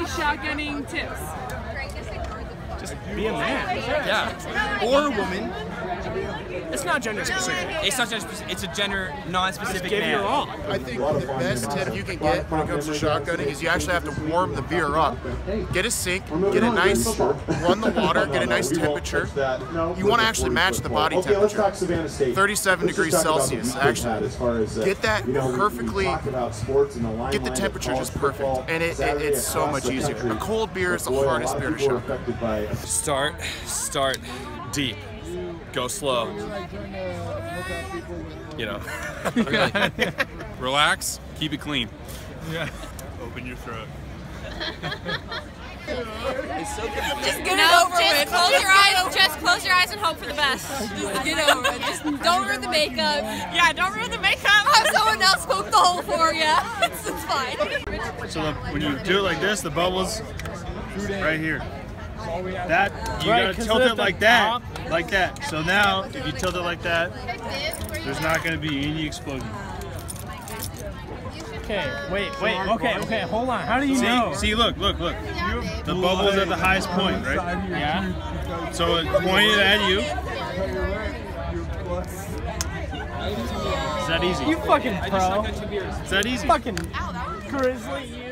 shotgunning tips? Just be a man. Yeah. Or a woman. It's not gender specific. It's not gender specific. It's a gender non-specific Give man. your all. I think the best tip you can get when it comes to shotgunning is you actually have to warm the beer up. Get a sink, get a nice, run the water, get a nice temperature. You want to actually match the body temperature. 37 degrees Celsius, actually. Get that perfectly, get the temperature just perfect, and it's so much easier. A cold beer is the hardest beer to shotgun. Start deep. Go slow. You know. Relax. Keep it clean. Yeah. Open your throat. Just get it over with. Close your eyes. Just close your eyes and hope for the best. Just get over it. Just don't ruin the makeup. Yeah, don't ruin the makeup. Have someone else poke the hole for you. It's fine. So when you do it like this, the bubbles right here. That you gotta tilt it like that, like that. So now, if you tilt it like that, there's not gonna be any explosion. Okay, wait, okay, hold on. How do you know? See, look. The bubble's at the highest point, right? Yeah. So it pointed at you. Is that easy? You fucking pro. Is that easy? Fucking grizzly.